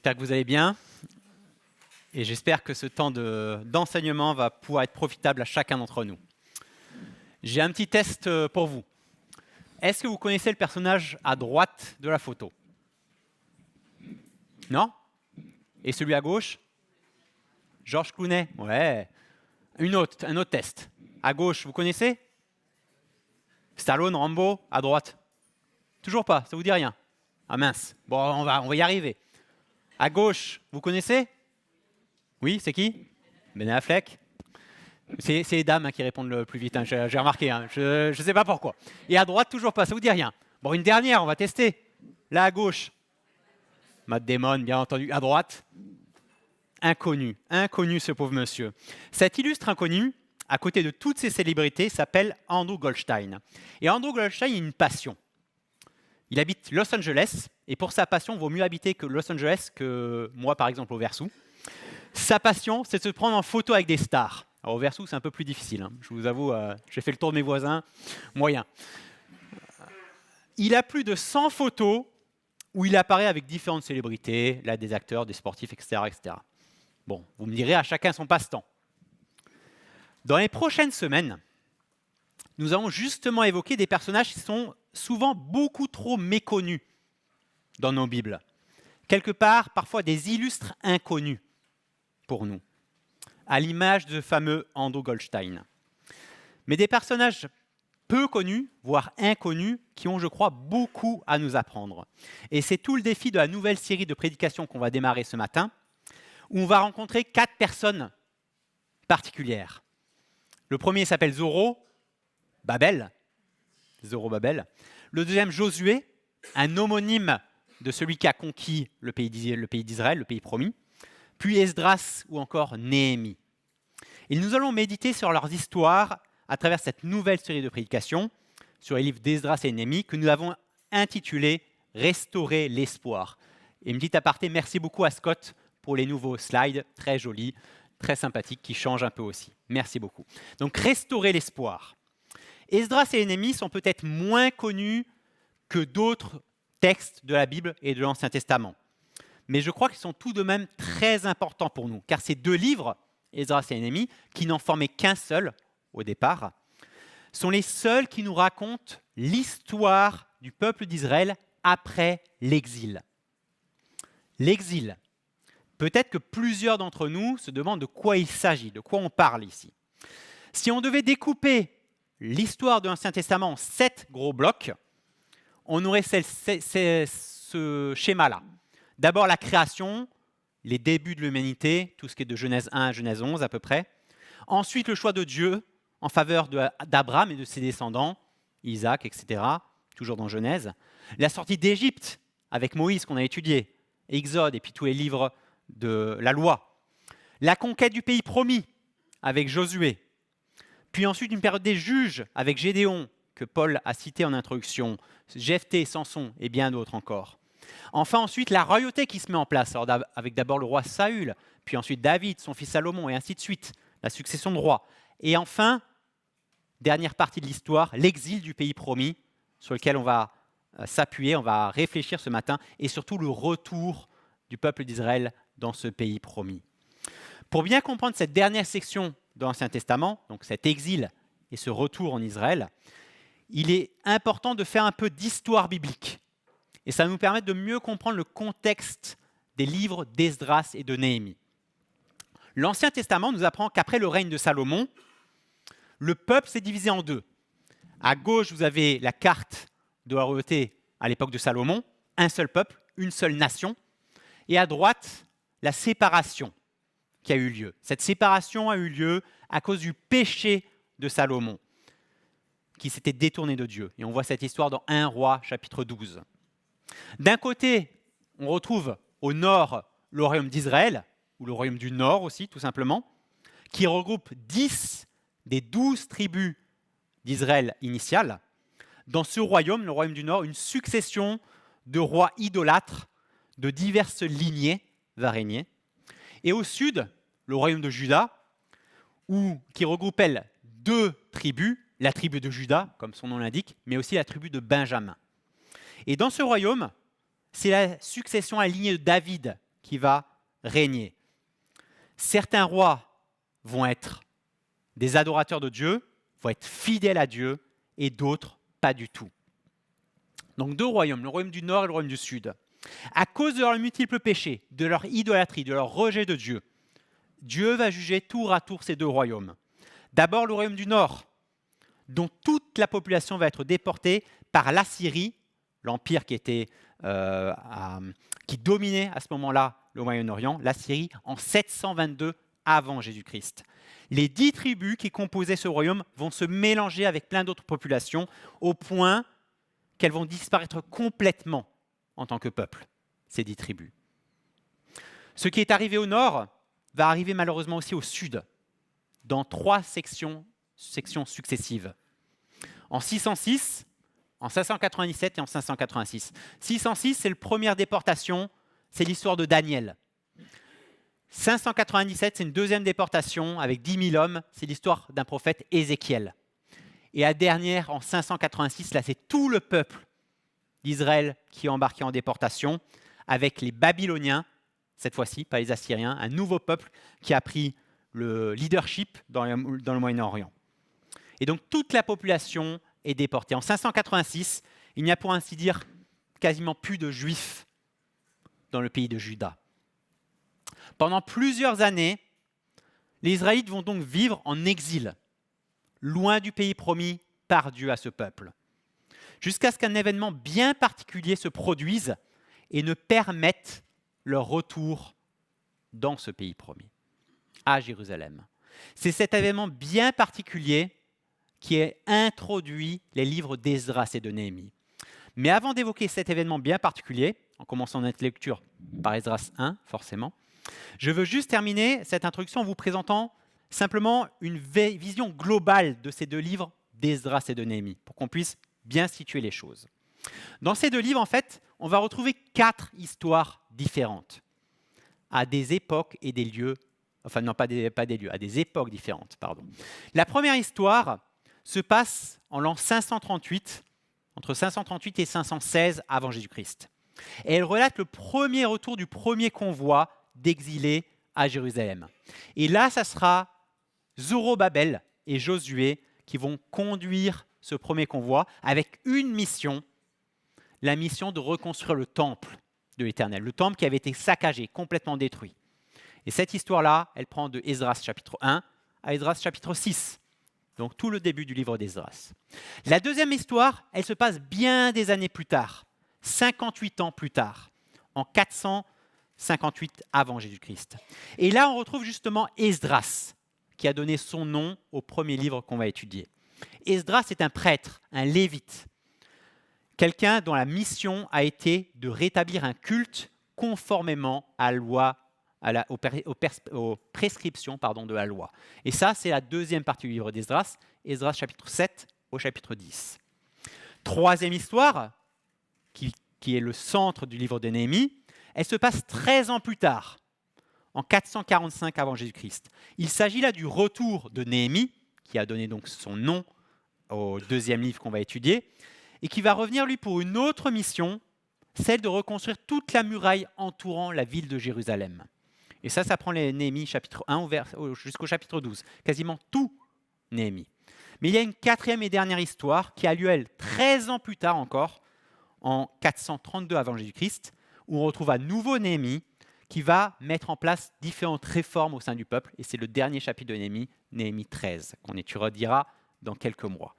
J'espère que vous allez bien et j'espère que ce temps d'enseignement va pouvoir être profitable à chacun d'entre nous. J'ai un petit test pour vous. Est-ce que vous connaissez le personnage à droite de la photo? Non? Et celui à gauche? George Clooney? Ouais. Un autre test. À gauche, vous connaissez? Stallone, Rambo, à droite? Toujours pas, ça vous dit rien? Ah mince. Bon, on va y arriver. À gauche, vous connaissez? Oui, c'est qui? Ben Affleck. C'est les dames qui répondent le plus vite, hein, j'ai remarqué. Hein, je ne sais pas pourquoi. Et à droite, toujours pas, ça vous dit rien. Bon, une dernière, on va tester. Là, à gauche. Matt Damon, bien entendu. À droite. Inconnu. Inconnu, ce pauvre monsieur. Cet illustre inconnu, à côté de toutes ces célébrités, s'appelle Andrew Goldstein. Et Andrew Goldstein a une passion. Il habite Los Angeles, et pour sa passion, il vaut mieux habiter que Los Angeles que moi, par exemple, au Versou. Sa passion, c'est de se prendre en photo avec des stars. Alors, au Versou, c'est un peu plus difficile. Hein. Je vous avoue, j'ai fait le tour de mes voisins, moyen. Il a plus de 100 photos où il apparaît avec différentes célébrités, là, des acteurs, des sportifs, etc., etc. Bon, vous me direz, à chacun son passe-temps. Dans les prochaines semaines, nous allons justement évoquer des personnages qui sont souvent beaucoup trop méconnus dans nos Bibles. Quelque part, parfois des illustres inconnus pour nous, à l'image de ce fameux Andrew Goldstein. Mais des personnages peu connus, voire inconnus, qui ont, je crois, beaucoup à nous apprendre. Et c'est tout le défi de la nouvelle série de prédications qu'on va démarrer ce matin, où on va rencontrer 4 personnes particulières. Le premier s'appelle Zorobabel. Le deuxième, Josué, un homonyme de celui qui a conquis le pays d'Israël, le pays promis. Puis Esdras ou encore Néhémie. Et nous allons méditer sur leurs histoires à travers cette nouvelle série de prédications sur les livres d'Esdras et Néhémie que nous avons intitulé « Restaurer l'espoir ». Et une petite aparté, merci beaucoup à Scott pour les nouveaux slides, très jolis, très sympathiques, qui changent un peu aussi. Merci beaucoup. Donc, restaurer l'espoir. Esdras et Néhémie sont peut-être moins connus que d'autres textes de la Bible et de l'Ancien Testament. Mais je crois qu'ils sont tout de même très importants pour nous, car ces 2 livres, Esdras et Néhémie, qui n'en formaient qu'un seul au départ, sont les seuls qui nous racontent l'histoire du peuple d'Israël après l'exil. L'exil. Peut-être que plusieurs d'entre nous se demandent de quoi il s'agit, de quoi on parle ici. Si on devait découper l'histoire de l'Ancien Testament en 7 gros blocs, on aurait ce schéma-là. D'abord la création, les débuts de l'humanité, tout ce qui est de Genèse 1 à Genèse 11 à peu près. Ensuite le choix de Dieu en faveur d'Abraham et de ses descendants, Isaac, etc., toujours dans Genèse. La sortie d'Égypte avec Moïse qu'on a étudié, Exode et puis tous les livres de la loi. La conquête du pays promis avec Josué. Puis ensuite une période des juges avec Gédéon que Paul a cité en introduction, Jephthé, Samson et bien d'autres encore. Enfin, ensuite, la royauté qui se met en place, alors avec d'abord le roi Saül, puis ensuite David, son fils Salomon, et ainsi de suite, la succession de rois. Et enfin, dernière partie de l'histoire, l'exil du pays promis, sur lequel on va s'appuyer, on va réfléchir ce matin, et surtout le retour du peuple d'Israël dans ce pays promis. Pour bien comprendre cette dernière section de l'Ancien Testament, donc cet exil et ce retour en Israël, il est important de faire un peu d'histoire biblique. Et ça va nous permettre de mieux comprendre le contexte des livres d'Esdras et de Néhémie. L'Ancien Testament nous apprend qu'après le règne de Salomon, le peuple s'est divisé en 2. À gauche, vous avez la carte de la royauté à l'époque de Salomon, un seul peuple, une seule nation. Et à droite, la séparation qui a eu lieu. Cette séparation a eu lieu à cause du péché de Salomon, qui s'était détourné de Dieu. Et on voit cette histoire dans 1 Roi, chapitre 12. D'un côté, on retrouve au nord le royaume d'Israël, ou le royaume du Nord aussi, tout simplement, qui regroupe 10 des 12 tribus d'Israël initiales. Dans ce royaume, le royaume du Nord, une succession de rois idolâtres de diverses lignées va régner. Et au sud, le royaume de Juda, qui regroupe, elle, 2 tribus, la tribu de Juda, comme son nom l'indique, mais aussi la tribu de Benjamin. Et dans ce royaume, c'est la succession à la lignée de David qui va régner. Certains rois vont être des adorateurs de Dieu, vont être fidèles à Dieu, et d'autres pas du tout. Donc deux royaumes, le royaume du nord et le royaume du sud. À cause de leurs multiples péchés, de leur idolâtrie, de leur rejet de Dieu, Dieu va juger tour à tour ces deux royaumes. D'abord le royaume du nord, dont toute la population va être déportée par l'Assyrie, l'empire qui dominait à ce moment-là le Moyen-Orient, l'Assyrie, en 722 avant Jésus-Christ. Les 10 tribus qui composaient ce royaume vont se mélanger avec plein d'autres populations au point qu'elles vont disparaître complètement en tant que peuple, ces 10 tribus. Ce qui est arrivé au nord va arriver malheureusement aussi au sud, dans 3 sections successives. En 606, en 597 et en 586. 606, c'est la première déportation, c'est l'histoire de Daniel. 597, c'est une deuxième déportation avec 10 000 hommes, c'est l'histoire d'un prophète Ézéchiel. Et la dernière, en 586, là, c'est tout le peuple d'Israël qui est embarqué en déportation, avec les Babyloniens, cette fois-ci, pas les Assyriens, un nouveau peuple qui a pris le leadership dans le Moyen-Orient. Et donc toute la population est déportée. En 586, il n'y a pour ainsi dire quasiment plus de Juifs dans le pays de Juda. Pendant plusieurs années, les Israélites vont donc vivre en exil, loin du pays promis par Dieu à ce peuple, jusqu'à ce qu'un événement bien particulier se produise et ne permette leur retour dans ce pays promis, à Jérusalem. C'est cet événement bien particulier qui a introduit les livres d'Esdras et de Néhémie. Mais avant d'évoquer cet événement bien particulier, en commençant notre lecture par Esdras 1, forcément, je veux juste terminer cette introduction en vous présentant simplement une vision globale de ces deux livres d'Esdras et de Néhémie, pour qu'on puisse bien situer les choses. Dans ces deux livres, en fait, on va retrouver 4 histoires différentes, à des époques et des lieux, enfin non, pas des lieux, à des époques différentes, pardon. La première histoire se passe en l'an 538, entre 538 et 516 avant Jésus-Christ. Et elle relate le premier retour du premier convoi d'exilés à Jérusalem. Et là, ça sera Zorobabel et Josué qui vont conduire ce premier convoi avec une mission, la mission de reconstruire le temple de l'Éternel, le temple qui avait été saccagé, complètement détruit. Et cette histoire-là, elle prend de Esdras chapitre 1 à Esdras chapitre 6, donc tout le début du livre d'Esdras. La deuxième histoire, elle se passe bien des années plus tard, 58 ans plus tard, en 458 avant Jésus-Christ. Et là, on retrouve justement Esdras, qui a donné son nom au premier livre qu'on va étudier. Esdras est un prêtre, un lévite, quelqu'un dont la mission a été de rétablir un culte conformément à la loi, aux prescriptions de la loi. Et ça, c'est la deuxième partie du livre d'Esdras, Esdras chapitre 7 au chapitre 10. Troisième histoire, qui est le centre du livre de Néhémie, elle se passe 13 ans plus tard, en 445 avant Jésus-Christ. Il s'agit là du retour de Néhémie, qui a donné donc son nom au deuxième livre qu'on va étudier, et qui va revenir lui pour une autre mission, celle de reconstruire toute la muraille entourant la ville de Jérusalem. Et ça prend les Néhémie chapitre 1 jusqu'au chapitre 12, quasiment tout Néhémie. Mais il y a une quatrième et dernière histoire qui a lieu, elle, 13 ans plus tard encore, en 432 avant Jésus-Christ, où on retrouve à nouveau Néhémie, qui va mettre en place différentes réformes au sein du peuple. Et c'est le dernier chapitre de Néhémie, Néhémie 13, qu'on étudiera dans quelques mois.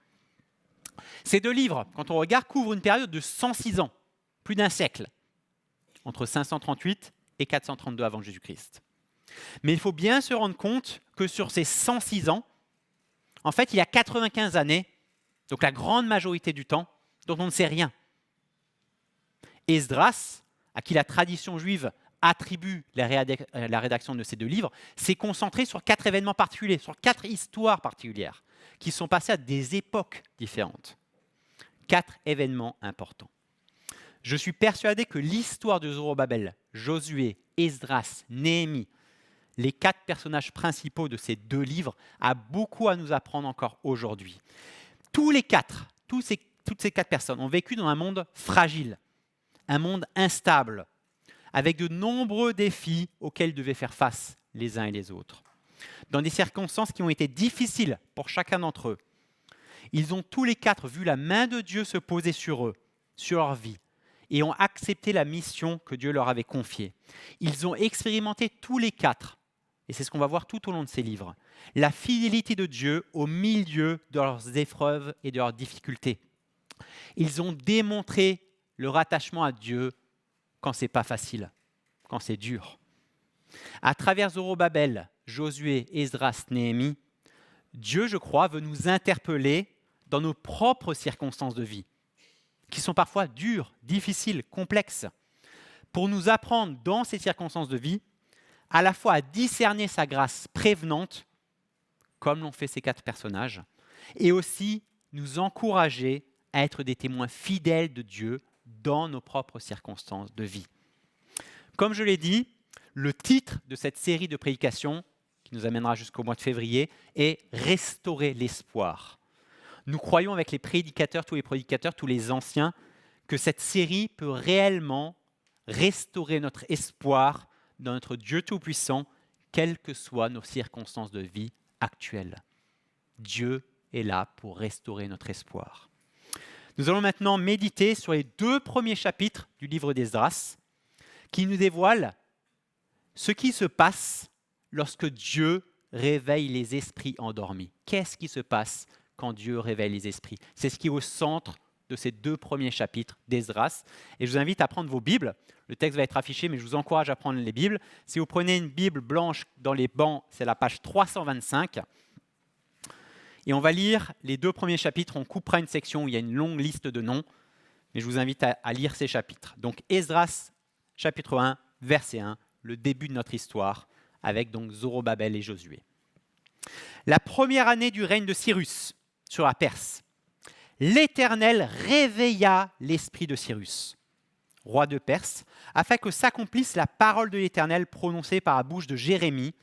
Ces deux livres, quand on regarde, couvrent une période de 106 ans, plus d'un siècle, entre 538 et 432 avant Jésus-Christ. Mais il faut bien se rendre compte que sur ces 106 ans, en fait, il y a 95 années, donc la grande majorité du temps, dont on ne sait rien. Esdras, à qui la tradition juive attribue la rédaction de ces deux livres, s'est concentré sur 4 événements particuliers, sur 4 histoires particulières, qui sont passées à des époques différentes. 4 événements importants. Je suis persuadé que l'histoire de Zorobabel, Josué, Esdras, Néhémie, les 4 personnages principaux de ces 2 livres, a beaucoup à nous apprendre encore aujourd'hui. Toutes ces 4 personnes ont vécu dans un monde fragile, un monde instable, avec de nombreux défis auxquels ils devaient faire face les uns et les autres. Dans des circonstances qui ont été difficiles pour chacun d'entre eux, ils ont tous les quatre vu la main de Dieu se poser sur eux, sur leur vie, et ont accepté la mission que Dieu leur avait confiée. Ils ont expérimenté tous les quatre, et c'est ce qu'on va voir tout au long de ces livres, la fidélité de Dieu au milieu de leurs épreuves et de leurs difficultés. Ils ont démontré leur attachement à Dieu quand c'est pas facile, quand c'est dur. À travers Zorobabel, Josué, Esdras, Néhémie, Dieu, je crois, veut nous interpeller dans nos propres circonstances de vie, qui sont parfois dures, difficiles, complexes, pour nous apprendre dans ces circonstances de vie à la fois à discerner sa grâce prévenante, comme l'ont fait ces quatre personnages, et aussi nous encourager à être des témoins fidèles de Dieu dans nos propres circonstances de vie. Comme je l'ai dit, le titre de cette série de prédications, qui nous amènera jusqu'au mois de février, est « Restaurer l'espoir ». Nous croyons avec les prédicateurs, tous les anciens, que cette série peut réellement restaurer notre espoir dans notre Dieu Tout-Puissant, quelles que soient nos circonstances de vie actuelles. Dieu est là pour restaurer notre espoir. Nous allons maintenant méditer sur les 2 premiers chapitres du livre d'Esdras, qui nous dévoilent ce qui se passe lorsque Dieu réveille les esprits endormis. Qu'est-ce qui se passe quand Dieu réveille les esprits? C'est ce qui est au centre de ces 2 premiers chapitres d'Esdras. Et je vous invite à prendre vos Bibles. Le texte va être affiché, mais je vous encourage à prendre les Bibles. Si vous prenez une Bible blanche dans les bancs, c'est la page 325. Et on va lire les 2 premiers chapitres. On coupera une section où il y a une longue liste de noms. Mais je vous invite à lire ces chapitres. Donc Esdras, chapitre 1, verset 1, le début de notre histoire, avec donc Zorobabel et Josué. La première année du règne de Cyrus sur la Perse, l'Éternel réveilla l'esprit de Cyrus, roi de Perse, afin que s'accomplisse la parole de l'Éternel prononcée par la bouche de Jérémie,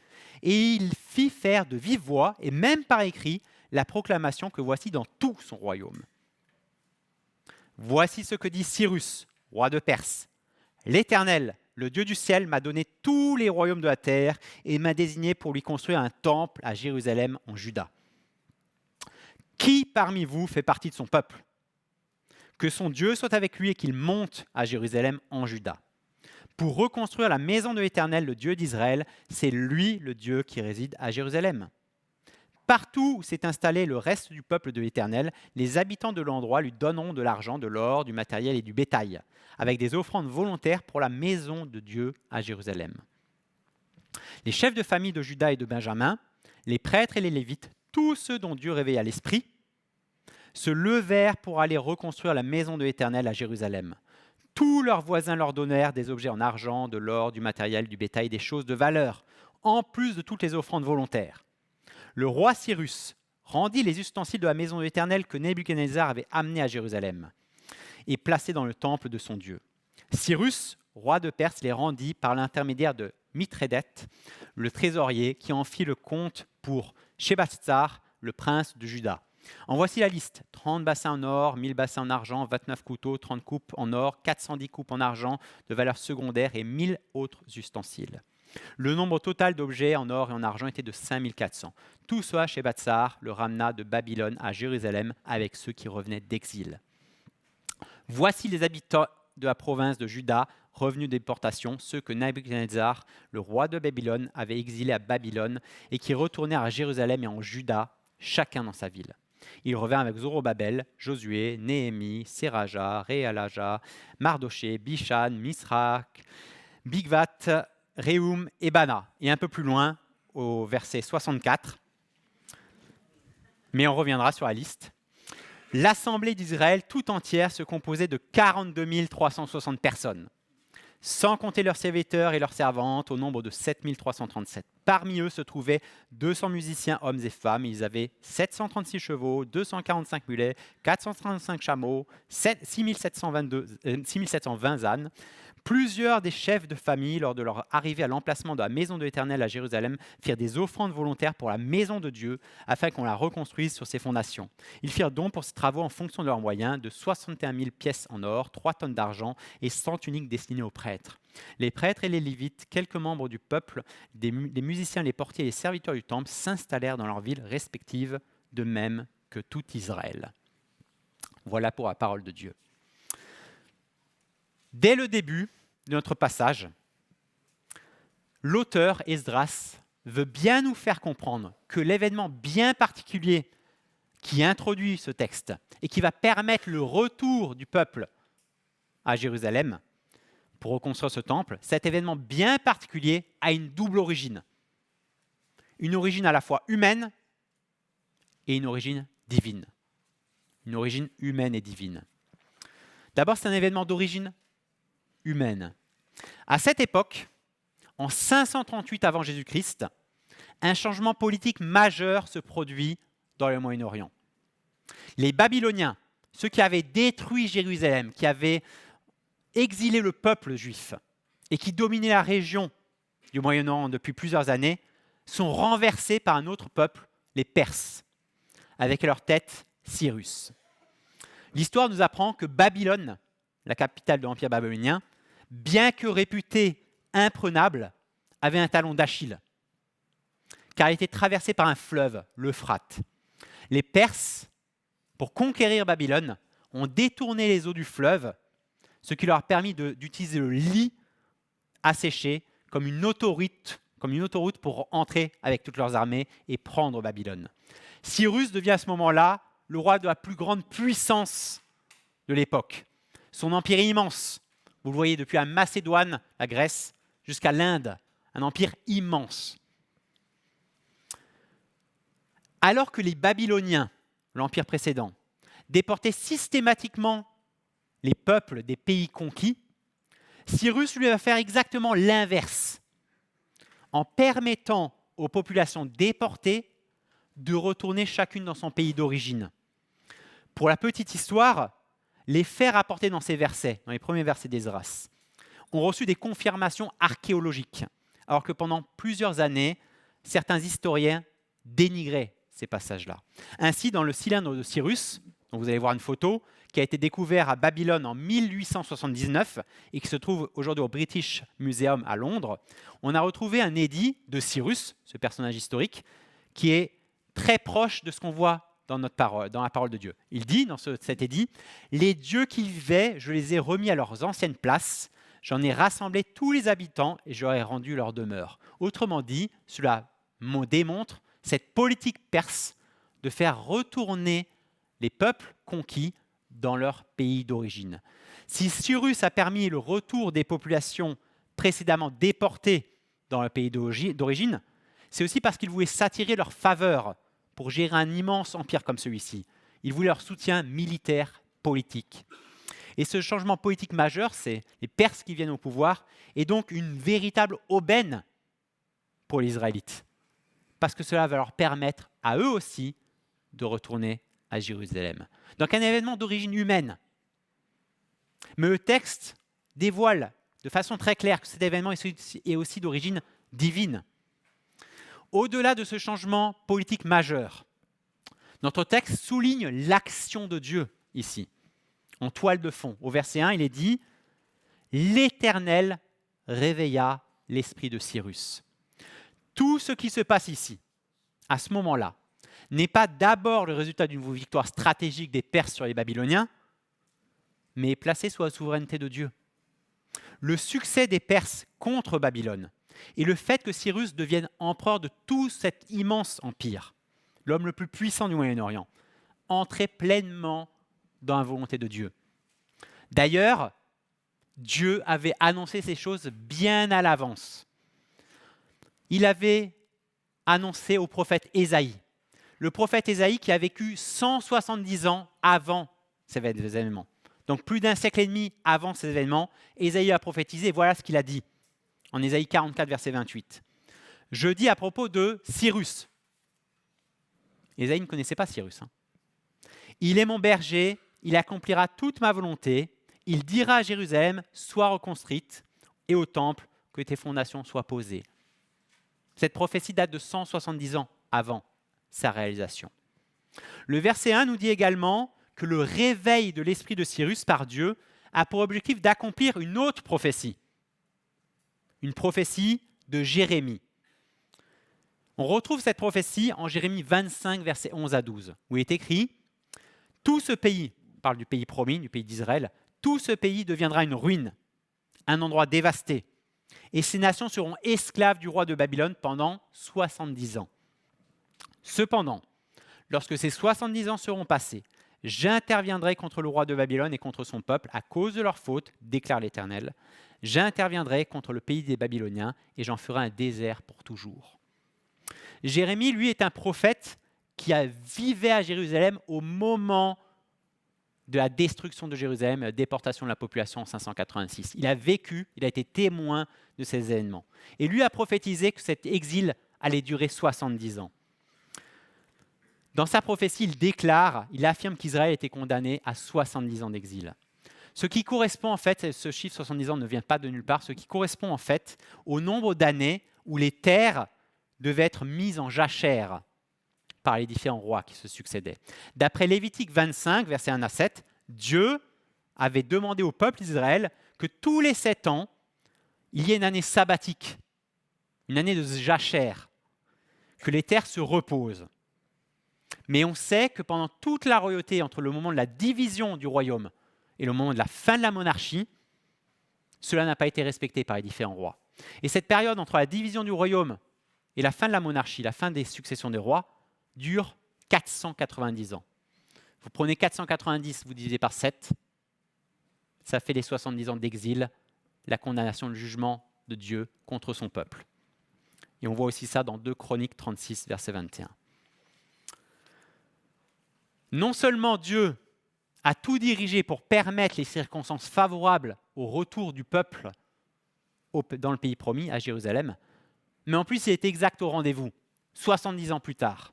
et il fit faire de vive voix, et même par écrit, la proclamation que voici dans tout son royaume. Voici ce que dit Cyrus, roi de Perse. L'Éternel, le Dieu du ciel, m'a donné tous les royaumes de la terre et m'a désigné pour lui construire un temple à Jérusalem en Juda. Qui parmi vous fait partie de son peuple? Que son Dieu soit avec lui et qu'il monte à Jérusalem en Juda. Pour reconstruire la maison de l'Éternel, le Dieu d'Israël, c'est lui le Dieu qui réside à Jérusalem. Partout où s'est installé le reste du peuple de l'Éternel, les habitants de l'endroit lui donneront de l'argent, de l'or, du matériel et du bétail, avec des offrandes volontaires pour la maison de Dieu à Jérusalem. Les chefs de famille de Juda et de Benjamin, les prêtres et les Lévites, tous ceux dont Dieu réveilla l'esprit, se levèrent pour aller reconstruire la maison de l'Éternel à Jérusalem. Tous leurs voisins leur donnèrent des objets en argent, de l'or, du matériel, du bétail, des choses de valeur, en plus de toutes les offrandes volontaires. Le roi Cyrus rendit les ustensiles de la maison de l'Éternel que Nebuchadnezzar avait amenés à Jérusalem et placés dans le temple de son Dieu. Cyrus, roi de Perse, les rendit par l'intermédiaire de Mithrédeth, le trésorier, qui en fit le compte pour Shébastsar, le prince de Juda. En voici la liste. 30 bassins en or, 1000 bassins en argent, 29 couteaux, 30 coupes en or, 410 coupes en argent de valeur secondaire et 1000 autres ustensiles. Le nombre total d'objets en or et en argent était de 5400. Tout cela chez Shébastsar le ramena de Babylone à Jérusalem avec ceux qui revenaient d'exil. Voici les habitants de la province de Juda revenus des déportations, ceux que Nebuchadnezzar, le roi de Babylone, avait exilés à Babylone et qui retournèrent à Jérusalem et en Juda, chacun dans sa ville. Ils revinrent avec Zorobabel, Josué, Néhémie, Séraja, Réalaja, Mardoché, Bishan, Misrak, Bigvat, Réhum et Bana. Et un peu plus loin, au verset 64, mais on reviendra sur la liste. L'assemblée d'Israël tout entière se composait de 42 360 personnes, sans compter leurs serviteurs et leurs servantes, au nombre de 7 337. Parmi eux se trouvaient 200 musiciens, hommes et femmes. Ils avaient 736 chevaux, 245 mulets, 435 chameaux, 6720 ânes. Plusieurs des chefs de famille, lors de leur arrivée à l'emplacement de la maison de l'Éternel à Jérusalem, firent des offrandes volontaires pour la maison de Dieu, afin qu'on la reconstruise sur ses fondations. Ils firent donc pour ces travaux, en fonction de leurs moyens, de 61 000 pièces en or, 3 tonnes d'argent et 100 tuniques destinées aux prêtres. Les prêtres et les Lévites, quelques membres du peuple, des musiciens, les portiers et les serviteurs du temple s'installèrent dans leurs villes respectives, de même que tout Israël. Voilà pour la parole de Dieu. Dès le début de notre passage, l'auteur Esdras veut bien nous faire comprendre que l'événement bien particulier qui introduit ce texte et qui va permettre le retour du peuple à Jérusalem pour reconstruire ce temple, cet événement bien particulier a une double origine. Une origine à la fois humaine et une origine divine. Une origine humaine et divine. D'abord, c'est un événement d'origine humaine. À cette époque, en 538 avant Jésus-Christ, un changement politique majeur se produit dans le Moyen-Orient. Les Babyloniens, ceux qui avaient détruit Jérusalem, qui avaient exilé le peuple juif et qui dominaient la région du Moyen-Orient depuis plusieurs années, sont renversés par un autre peuple, les Perses, avec à leur tête Cyrus. L'histoire nous apprend que Babylone, la capitale de l'Empire babylonien, bien que réputée imprenable, avait un talon d'Achille, car elle était traversée par un fleuve, l'Euphrate. Les Perses, pour conquérir Babylone, ont détourné les eaux du fleuve, ce qui leur a permis d'utiliser le lit asséché comme une autoroute pour entrer avec toutes leurs armées et prendre Babylone. Cyrus devient à ce moment-là le roi de la plus grande puissance de l'époque. Son empire est immense. Vous le voyez, depuis la Macédoine, la Grèce, jusqu'à l'Inde, un empire immense. Alors que les Babyloniens, l'empire précédent, déportaient systématiquement les peuples des pays conquis, Cyrus lui va faire exactement l'inverse, en permettant aux populations déportées de retourner chacune dans son pays d'origine. Pour la petite histoire, les faits rapportés dans ces versets, dans les premiers versets d'Esdras, ont reçu des confirmations archéologiques, alors que pendant plusieurs années, certains historiens dénigraient ces passages-là. Ainsi, dans le cylindre de Cyrus, dont vous allez voir une photo, qui a été découvert à Babylone en 1879 et qui se trouve aujourd'hui au British Museum à Londres, on a retrouvé un édit de Cyrus, ce personnage historique, qui est très proche de ce qu'on voit dans la parole de Dieu. Il dit dans cet édit, « Les dieux qui vivaient, je les ai remis à leurs anciennes places, j'en ai rassemblé tous les habitants et je leur ai rendu leur demeure. » Autrement dit, cela démontre cette politique perse de faire retourner les peuples conquis dans leur pays d'origine. Si Cyrus a permis le retour des populations précédemment déportées dans le pays d'origine, c'est aussi parce qu'il voulait s'attirer leur faveur pour gérer un immense empire comme celui-ci. Il voulait leur soutien militaire, politique. Et ce changement politique majeur, c'est les Perses qui viennent au pouvoir, et donc une véritable aubaine pour les Israélites, parce que cela va leur permettre à eux aussi de retourner à Jérusalem. Donc un événement d'origine humaine. Mais le texte dévoile de façon très claire que cet événement est aussi d'origine divine. Au-delà de ce changement politique majeur, notre texte souligne l'action de Dieu ici, en toile de fond. Au verset 1, il est dit « L'Éternel réveilla l'esprit de Cyrus ». Tout ce qui se passe ici, à ce moment-là, n'est pas d'abord le résultat d'une victoire stratégique des Perses sur les Babyloniens, mais est placé sous la souveraineté de Dieu. Le succès des Perses contre Babylone et le fait que Cyrus devienne empereur de tout cet immense empire, l'homme le plus puissant du Moyen-Orient, entrait pleinement dans la volonté de Dieu. D'ailleurs, Dieu avait annoncé ces choses bien à l'avance. Il avait annoncé au prophète Ésaïe. Le prophète Ésaïe qui a vécu 170 ans avant ces événements. Donc plus d'un siècle et demi avant ces événements, Ésaïe a prophétisé, voilà ce qu'il a dit en Ésaïe 44, verset 28. « Je dis à propos de Cyrus ». Ésaïe ne connaissait pas Cyrus. Il est mon berger, il accomplira toute ma volonté, Il dira à Jérusalem, sois reconstruite, et au temple, que tes fondations soient posées. Cette prophétie date de 170 ans avant sa réalisation. Le verset 1 nous dit également que le réveil de l'esprit de Cyrus par Dieu a pour objectif d'accomplir une autre prophétie, une prophétie de Jérémie. On retrouve cette prophétie en Jérémie 25, versets 11 à 12, où il est écrit « Tout ce pays, on parle du pays promis, du pays d'Israël, tout ce pays deviendra une ruine, un endroit dévasté, et ces nations seront esclaves du roi de Babylone pendant 70 ans. Cependant, lorsque ces 70 ans seront passés, j'interviendrai contre le roi de Babylone et contre son peuple à cause de leurs fautes, déclare l'Éternel. J'interviendrai contre le pays des Babyloniens et j'en ferai un désert pour toujours. » Jérémie, lui, est un prophète qui vivait à Jérusalem au moment de la destruction de Jérusalem, la déportation de la population en 586. Il a vécu, il a été témoin de ces événements. Et lui a prophétisé que cet exil allait durer 70 ans. Dans sa prophétie, il affirme qu'Israël était condamné à 70 ans d'exil. Ce qui correspond en fait, ce chiffre 70 ans ne vient pas de nulle part, ce qui correspond en fait au nombre d'années où les terres devaient être mises en jachère par les différents rois qui se succédaient. D'après Lévitique 25, versets 1 à 7, Dieu avait demandé au peuple d'Israël que tous les 7 ans, il y ait une année sabbatique, une année de jachère, que les terres se reposent. Mais on sait que pendant toute la royauté, entre le moment de la division du royaume et le moment de la fin de la monarchie, cela n'a pas été respecté par les différents rois. Et cette période entre la division du royaume et la fin de la monarchie, la fin des successions des rois, dure 490 ans. Vous prenez 490, vous divisez par 7, ça fait les 70 ans d'exil, la condamnation, le jugement de Dieu contre son peuple. Et on voit aussi ça dans 2 Chroniques 36, verset 21. Non seulement Dieu a tout dirigé pour permettre les circonstances favorables au retour du peuple dans le pays promis, à Jérusalem, mais en plus il est exact au rendez-vous, 70 ans plus tard.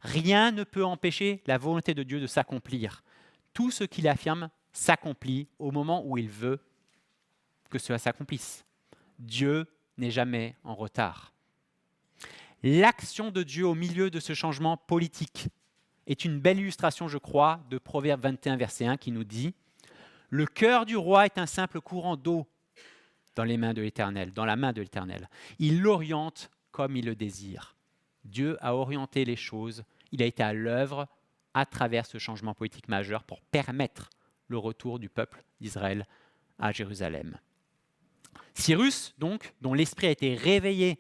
Rien ne peut empêcher la volonté de Dieu de s'accomplir. Tout ce qu'il affirme s'accomplit au moment où il veut que cela s'accomplisse. Dieu n'est jamais en retard. L'action de Dieu au milieu de ce changement politique est une belle illustration, je crois, de Proverbe 21, verset 1, qui nous dit « Le cœur du roi est un simple courant d'eau dans les mains de l'Éternel, dans la main de l'Éternel. Il l'oriente comme il le désire. » Dieu a orienté les choses, il a été à l'œuvre à travers ce changement politique majeur pour permettre le retour du peuple d'Israël à Jérusalem. Cyrus, donc, dont l'esprit a été réveillé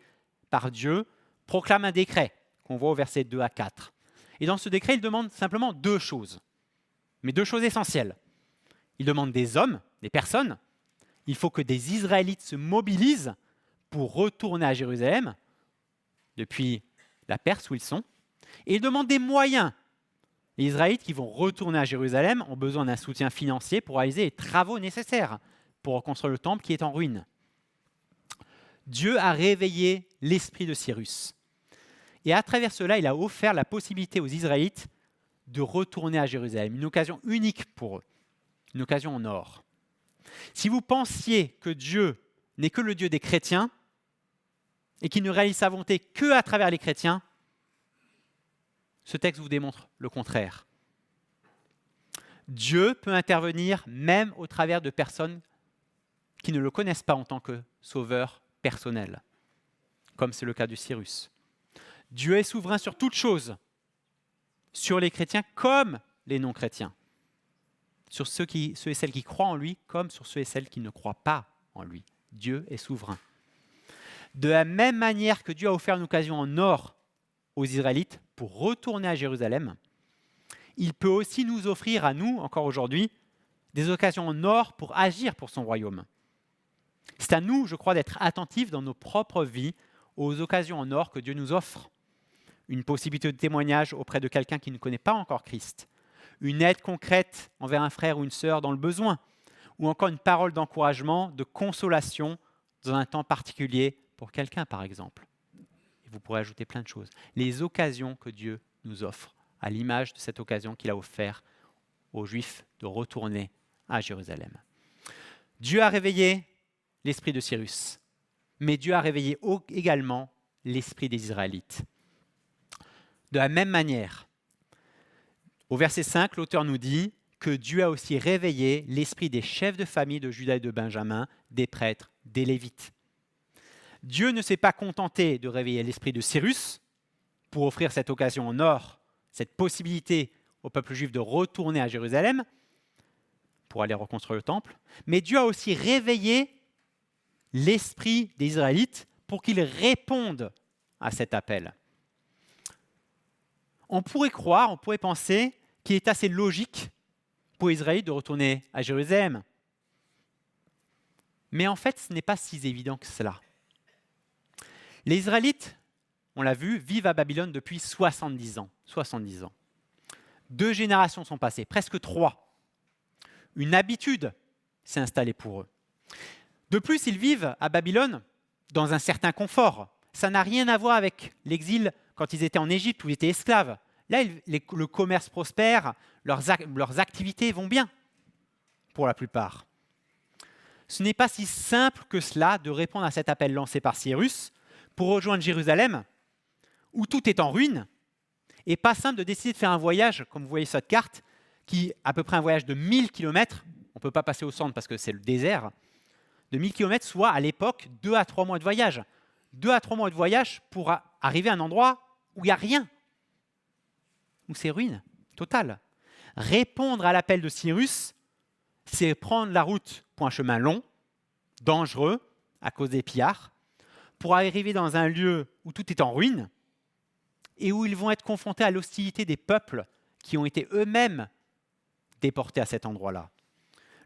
par Dieu, proclame un décret qu'on voit au verset 2 à 4. Et dans ce décret, il demande simplement 2 choses, mais 2 choses essentielles. Il demande des hommes, des personnes. Il faut que des Israélites se mobilisent pour retourner à Jérusalem depuis la Perse où ils sont. Et il demande des moyens. Les Israélites qui vont retourner à Jérusalem ont besoin d'un soutien financier pour réaliser les travaux nécessaires pour reconstruire le temple qui est en ruine. Dieu a réveillé l'esprit de Cyrus. Et à travers cela, il a offert la possibilité aux Israélites de retourner à Jérusalem. Une occasion unique pour eux, une occasion en or. Si vous pensiez que Dieu n'est que le Dieu des chrétiens et qu'il ne réalise sa volonté qu'à travers les chrétiens, ce texte vous démontre le contraire. Dieu peut intervenir même au travers de personnes qui ne le connaissent pas en tant que sauveur personnel, comme c'est le cas de Cyrus. Dieu est souverain sur toutes choses, sur les chrétiens comme les non-chrétiens, sur ceux et celles qui croient en lui comme sur ceux et celles qui ne croient pas en lui. Dieu est souverain. De la même manière que Dieu a offert une occasion en or aux Israélites pour retourner à Jérusalem, il peut aussi nous offrir à nous, encore aujourd'hui, des occasions en or pour agir pour son royaume. C'est à nous, je crois, d'être attentifs dans nos propres vies aux occasions en or que Dieu nous offre. Une possibilité de témoignage auprès de quelqu'un qui ne connaît pas encore Christ, une aide concrète envers un frère ou une sœur dans le besoin, ou encore une parole d'encouragement, de consolation dans un temps particulier pour quelqu'un, par exemple. Et vous pourrez ajouter plein de choses. Les occasions que Dieu nous offre, à l'image de cette occasion qu'il a offert aux Juifs de retourner à Jérusalem. Dieu a réveillé l'esprit de Cyrus, mais Dieu a réveillé également l'esprit des Israélites. De la même manière, au verset 5, l'auteur nous dit que Dieu a aussi réveillé l'esprit des chefs de famille de Juda et de Benjamin, des prêtres, des Lévites. Dieu ne s'est pas contenté de réveiller l'esprit de Cyrus pour offrir cette occasion en or, cette possibilité au peuple juif de retourner à Jérusalem pour aller reconstruire le temple, mais Dieu a aussi réveillé l'esprit des Israélites pour qu'ils répondent à cet appel. On pourrait croire, on pourrait penser qu'il est assez logique pour les Israélites de retourner à Jérusalem. Mais en fait, ce n'est pas si évident que cela. Les Israélites, on l'a vu, vivent à Babylone depuis 70 ans. 70 ans. 2 générations sont passées, presque 3. Une habitude s'est installée pour eux. De plus, ils vivent à Babylone dans un certain confort. Ça n'a rien à voir avec l'exil quand ils étaient en Égypte où ils étaient esclaves. Là, le commerce prospère, leurs activités vont bien, pour la plupart. Ce n'est pas si simple que cela de répondre à cet appel lancé par Cyrus pour rejoindre Jérusalem, où tout est en ruine, et pas simple de décider de faire un voyage, comme vous voyez sur cette carte, qui est à peu près un voyage de 1000 km, on ne peut pas passer au centre parce que c'est le désert, de 1000 km, soit à l'époque 2 à 3 mois de voyage. 2 à 3 mois de voyage pour arriver à un endroit où il n'y a rien, où c'est ruine totale. Répondre à l'appel de Cyrus, c'est prendre la route pour un chemin long, dangereux, à cause des pillards, pour arriver dans un lieu où tout est en ruine et où ils vont être confrontés à l'hostilité des peuples qui ont été eux-mêmes déportés à cet endroit-là.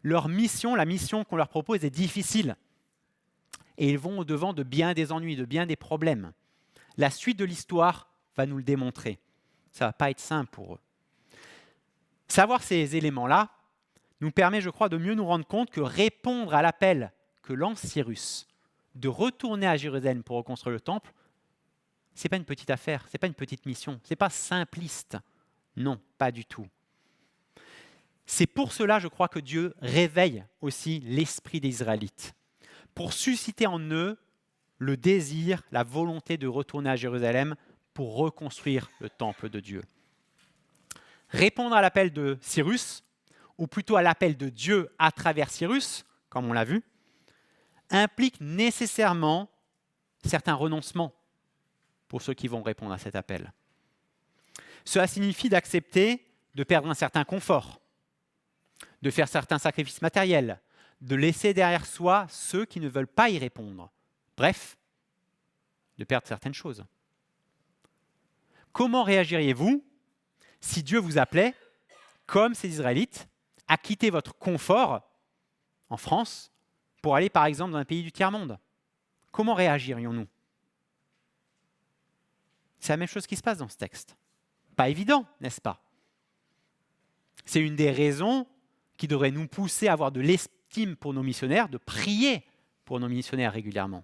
Leur mission, la mission qu'on leur propose est difficile et ils vont au-devant de bien des ennuis, de bien des problèmes. La suite de l'histoire va nous le démontrer. Ça ne va pas être simple pour eux. Savoir ces éléments-là nous permet, je crois, de mieux nous rendre compte que répondre à l'appel que lance Cyrus de retourner à Jérusalem pour reconstruire le temple, ce n'est pas une petite affaire, ce n'est pas une petite mission, ce n'est pas simpliste. Non, pas du tout. C'est pour cela, je crois, que Dieu réveille aussi l'esprit des Israélites, pour susciter en eux le désir, la volonté de retourner à Jérusalem pour reconstruire le temple de Dieu. Répondre à l'appel de Cyrus, ou plutôt à l'appel de Dieu à travers Cyrus, comme on l'a vu, implique nécessairement certains renoncements pour ceux qui vont répondre à cet appel. Cela signifie d'accepter de perdre un certain confort, de faire certains sacrifices matériels, de laisser derrière soi ceux qui ne veulent pas y répondre. Bref, de perdre certaines choses. Comment réagiriez-vous si Dieu vous appelait, comme ces Israélites, à quitter votre confort en France pour aller par exemple dans un pays du tiers-monde? Comment réagirions-nous? C'est la même chose qui se passe dans ce texte. Pas évident, n'est-ce pas? C'est une des raisons qui devrait nous pousser à avoir de l'estime pour nos missionnaires, de prier pour nos missionnaires régulièrement.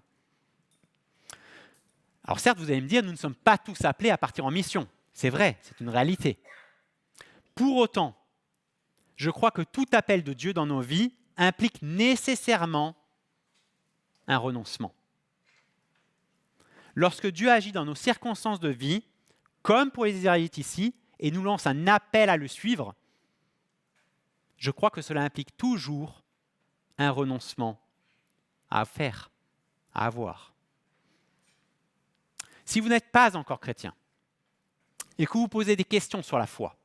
Alors certes, vous allez me dire, nous ne sommes pas tous appelés à partir en mission. C'est vrai, c'est une réalité. Pour autant, je crois que tout appel de Dieu dans nos vies implique nécessairement un renoncement. Lorsque Dieu agit dans nos circonstances de vie, comme pour les Israélites ici, et nous lance un appel à le suivre, je crois que cela implique toujours un renoncement à faire, à avoir. Si vous n'êtes pas encore chrétien et que vous posez des questions sur la foi,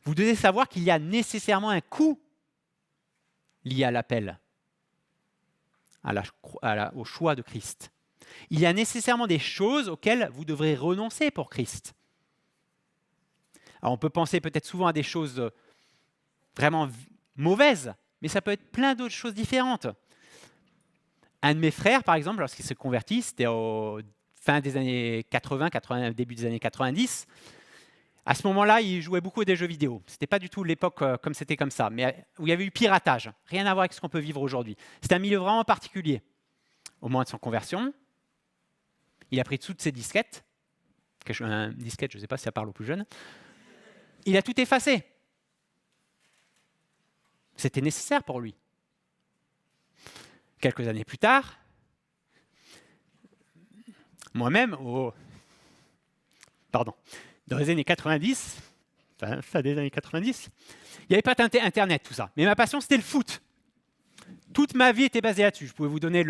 vous devez savoir qu'il y a nécessairement un coût lié à l'appel, au choix de Christ. Il y a nécessairement des choses auxquelles vous devrez renoncer pour Christ. Alors on peut penser peut-être souvent à des choses vraiment mauvaises, mais ça peut être plein d'autres choses différentes. Un de mes frères, par exemple, lorsqu'il s'est converti, c'était au fin des années 80, début des années 90. À ce moment-là, il jouait beaucoup à des jeux vidéo. Ce n'était pas du tout l'époque comme c'était comme ça, mais où il y avait eu piratage. Rien à voir avec ce qu'on peut vivre aujourd'hui. C'était un milieu vraiment particulier. Au moment de son conversion, il a pris toutes ses disquettes. Un disquette, je ne sais pas si ça parle aux plus jeunes. Il a tout effacé. C'était nécessaire pour lui. Quelques années plus tard, moi-même, dans les années 90, fin des années 90, il n'y avait pas Internet, tout ça. Mais ma passion, c'était le foot. Toute ma vie était basée là-dessus. Je pouvais vous donner